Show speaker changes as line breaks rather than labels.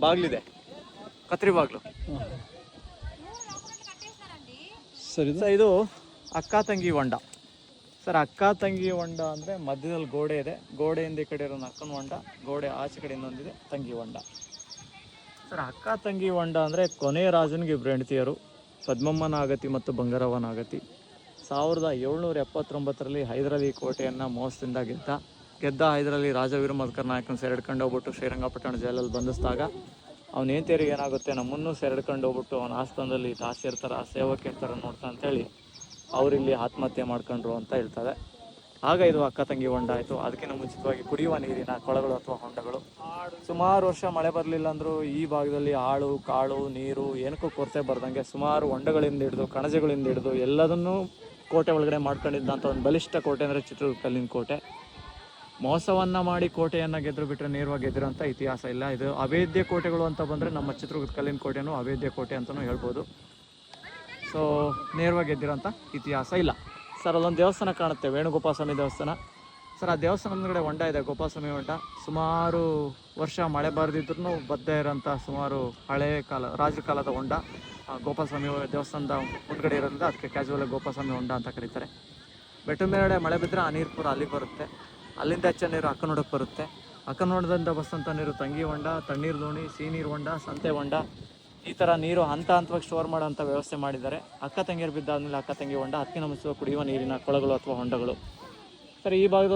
ಬಾಗ್ಲಿದೆ, ಕತ್ರಿ ಬಾಗ್ಲು.
ಸರ್
ಇದು ಅಕ್ಕ ತಂಗಿ ಹೊಂಡ ಸರ್. ಅಕ್ಕ ತಂಗಿ ಹೊಂಡ ಅಂದರೆ ಮಧ್ಯದಲ್ಲಿ ಗೋಡೆ ಇದೆ, ಗೋಡೆಯಿಂದ ಈ ಕಡೆ ಇರೋ ಅಕ್ಕನ ಹೊಂಡ, ಗೋಡೆ ಆಚೆ ಕಡೆ ಇನ್ನೊಂದಿದೆ ತಂಗಿ ಹೊಂಡ ಸರ್. ಅಕ್ಕ ತಂಗಿ ಹೊಂಡ ಅಂದರೆ ಕೊನೆಯ ರಾಜನಿಗೆ ಇಬ್ಬರು ಹೆಂಡತಿಯರು, ಪದ್ಮಮ್ಮ ನಾಗತಿ ಮತ್ತು ಬಂಗಾರವ್ವ ನಾಗತಿ. 1779ರಲ್ಲಿ ಹೈದರಾಲಿ ಕೋಟೆಯನ್ನು ಮೋಸದಿಂದ ಗೆದ್ದ ಹೈದರಾಲಿ ರಾಜ ವೀರಮದ್ಕರ್ ನಾಯಕನ ಸೆರೆಡ್ಕೊಂಡು ಹೋಗ್ಬಿಟ್ಟು ಶ್ರೀರಂಗಪಟ್ಟಣ ಜೈಲಲ್ಲಿ ಬಂಧಿಸಿದಾಗ ಅವ್ನ ಹೆಂಡತಿಯರಿಗೆ ಏನಾಗುತ್ತೆ, ನಮ್ಮನ್ನು ಸೆರೆಡ್ಕೊಂಡು ಹೋಗ್ಬಿಟ್ಟು ಅವನ ಆಸ್ಥಾನದಲ್ಲಿ ದಾಸಿಯರ ಥರ ಸೇವಕಿಯರ ಥರ ನೋಡ್ತಾ ಅಂತೇಳಿ ಅವರಿಲ್ಲಿ ಆತ್ಮಹತ್ಯೆ ಮಾಡ್ಕೊಂಡ್ರು ಅಂತ ಹೇಳ್ತಾರೆ. ಆಗ ಇದು ಅಕ್ಕ ತಂಗಿ ಹೊಂಡ ಆಯಿತು. ಅದಕ್ಕಿಂತ ಮುಂಚಿತವಾಗಿ ಕುಡಿಯುವ ನೀರಿನ ಕೊಳಗಳು ಅಥವಾ ಹೊಂಡಗಳು. ಸುಮಾರು ವರ್ಷ ಮಳೆ ಬರಲಿಲ್ಲ ಅಂದರೂ ಈ ಭಾಗದಲ್ಲಿ ಆಳು ಕಾಳು ನೀರು ಏನಕ್ಕೂ ಕೊರತೆ ಬರ್ದಂಗೆ ಸುಮಾರು ಹೊಂಡಗಳಿಂದ ಹಿಡಿದು ಕಣಜಗಳಿಂದ ಹಿಡಿದು ಎಲ್ಲದನ್ನೂ ಕೋಟೆ ಒಳಗಡೆ ಮಾಡ್ಕೊಂಡಿದ್ದಂಥ ಒಂದು ಬಲಿಷ್ಠ ಕೋಟೆ ಅಂದರೆ ಚಿತ್ರದುರ್ಗ ಕಲ್ಲಿನ ಕೋಟೆ. ಮೋಸವನ್ನು ಮಾಡಿ ಕೋಟೆಯನ್ನು ಗೆದ್ರು ಬಿಟ್ಟರೆ ನೇರವಾಗಿ ಗೆದ್ದಿರೋಂಥ ಇತಿಹಾಸ ಇಲ್ಲ. ಇದು ಅವೇದ್ಯ ಕೋಟೆಗಳು ಅಂತ ಬಂದರೆ ನಮ್ಮ ಚಿತ್ರದುರ್ಗದ ಕಲ್ಲಿನ ಕೋಟೆನೂ ಅವೇದ್ಯ ಕೋಟೆ ಅಂತಲೂ ಹೇಳ್ಬೋದು. ಸೊ ನೇರವಾಗಿ ಗೆದ್ದಿರೋಂಥ ಇತಿಹಾಸ ಇಲ್ಲ ಸರ್. ಅಲ್ಲೊಂದು ದೇವಸ್ಥಾನ ಕಾಣುತ್ತೆ, ವೇಣುಗೋಪಾಲ ಸ್ವಾಮಿ ದೇವಸ್ಥಾನ ಸರ್. ಆ ದೇವಸ್ಥಾನ ಮುಂದ್ಗಡೆ ಹೊಂಡ ಇದೆ, ಗೋಪಾಲ ಸ್ವಾಮಿ ಹೊಂಡ. ಸುಮಾರು ವರ್ಷ ಮಳೆ ಬರೆದಿದ್ರು ಬದ್ದ ಇರೋಂಥ ಸುಮಾರು ಹಳೆ ಕಾಲ ರಾಜರ ಕಾಲದ ಹೊಂಡ. ಗೋಪಾಲ ಸ್ವಾಮಿ ದೇವಸ್ಥಾನದ ಮುಂದ್ಗಡೆ ಇರೋದ್ರಿಂದ ಅದಕ್ಕೆ ಕ್ಯಾಜುವಲಾಗಿ ಗೋಪಾಲ ಸ್ವಾಮಿ ಹೊಂಡ ಅಂತ ಕರೀತಾರೆ. ಬೆಟ್ಟದ ಮೇಲ್ಗಡೆ ಮಳೆ ಬಿದ್ದರೆ ಆ ನೀರು ಪೂರ ಅಲ್ಲಿಗೆ ಬರುತ್ತೆ. ಅಲ್ಲಿಂದ ಹೆಚ್ಚು ನೀರು ಅಕ್ಕನೋಡಕ್ಕೆ ಬರುತ್ತೆ. ಅಕ್ಕನೋಡದಿಂದ ಬಸ್ಸಂಥ ನೀರು ತಂಗಿ ಹೊಂಡ, ತಣ್ಣೀರು ದೋಣಿ, ಸಿಹಿನೀರು ಹೊಂಡ, ಸಂತೆ ಹೊಂಡ, ಈ ಥರ ನೀರು ಹಂತ ಹಂತವಾಗಿ ಸ್ಟೋರ್ ಮಾಡೋಂಥ ವ್ಯವಸ್ಥೆ ಮಾಡಿದ್ದಾರೆ. ಅಕ್ಕ ತಂಗಿಯರು ಬಿದ್ದಾದಮೇಲೆ ಅಕ್ಕ ತಂಗಿ ಹೊಂಡ, ಅದಕ್ಕಿಂತ ಮುಂಚೆ ಕುಡಿಯುವ ನೀರಿನ ಕೊಳಗಳು ಅಥವಾ ಹೊಂಡಗಳು ಸರ್. ಈ ಭಾಗದ